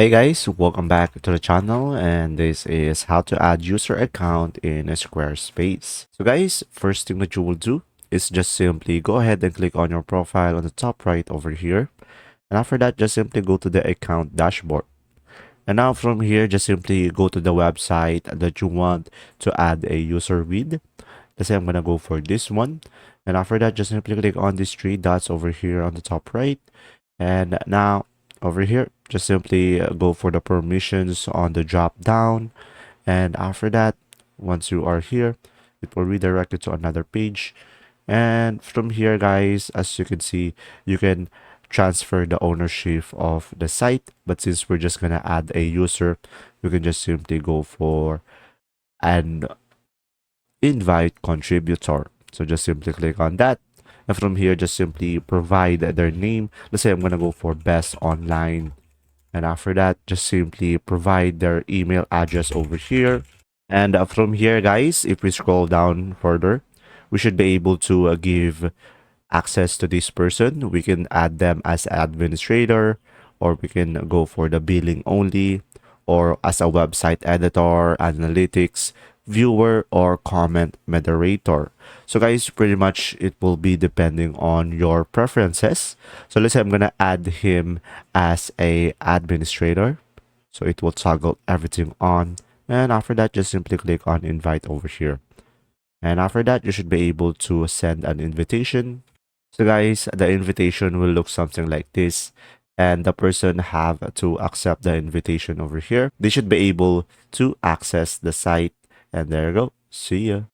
Hey guys, welcome back to the channel, and this is how to add user account in a Squarespace. So guys, first thing that you will do is just simply go ahead and click on your profile on the top right over here. And after that, just simply go to the account dashboard. And now from here, just simply go to the website that you want to add a user with. Let's say I'm gonna go for this one. And after that, just simply click on these three dots over here on the top right. And now over here, just simply go for the permissions on the drop down. And after that, once you are here, it will redirect you to another page. And from here, guys, as you can see, you can transfer the ownership of the site. But since we're just gonna add a user, you can just simply go for an invite contributor. So just simply click on that. And from here, just simply provide their name. Let's say I'm going to go for best online. And after that, just simply provide their email address over here. And from here, guys, if we scroll down further, we should be able to give access to this person. We can add them as administrator, or we can go for the billing only, or as a website editor, analytics, viewer, or comment moderator. So guys, pretty much it will be depending on your preferences. So let's say I'm gonna add him as a administrator. So it will toggle everything on. And after that, just simply click on invite over here. And after that, you should be able to send an invitation. So guys, the invitation will look something like this, and the person have to accept the invitation over here. They should be able to access the site, and there you go. See ya.